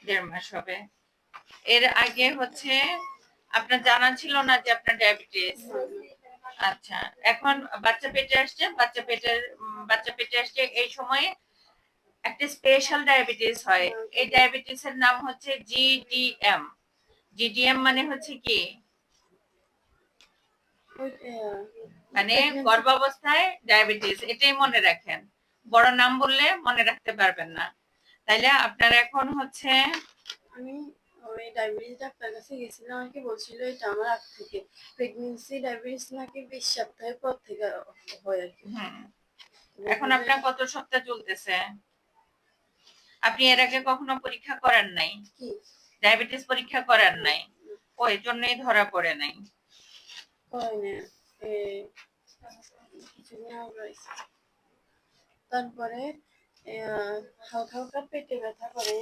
1.5 মাস হবে। এর আগে হচ্ছে আপনার জানা ছিল না যে আপনার ডায়াবেটিস? আচ্ছা, এখন বাচ্চা পেটে আসছে, বাচ্চা পেটে আসছে, এই সময়ে একটা স্পেশাল ডায়াবেটিস হয়। এই ডায়াবেটিসের নাম হচ্ছে জিডিএম। জিডিএম মানে হচ্ছে কি? মানে গর্ভাবস্থায় ডায়াবেটিস, এটাই মনে রাখেন। বড় নাম বললে মনে রাখতে পারবেন না। তাইলে আপনার এখন হচ্ছে আমি ওই ডায়াবেটিস ডাক্তার কাছে গেছিলাম, আমাকে বলছিল এটা আমার আগ থেকে প্রেগন্যান্সি ডায়াবেটিস নাকি 20 সপ্তাহের পর থেকে হয় আর কি। এখন আপনার কত সপ্তাহ চলতেছে? আপনি এর আগে কখনো পরীক্ষা করেন নাই? কি ডায়াবেটিস পরীক্ষা করেন নাই? ওই জন্যই ধরা পড়ে নাই। তারপরে হালকা হালকা পেটে ব্যথা করে।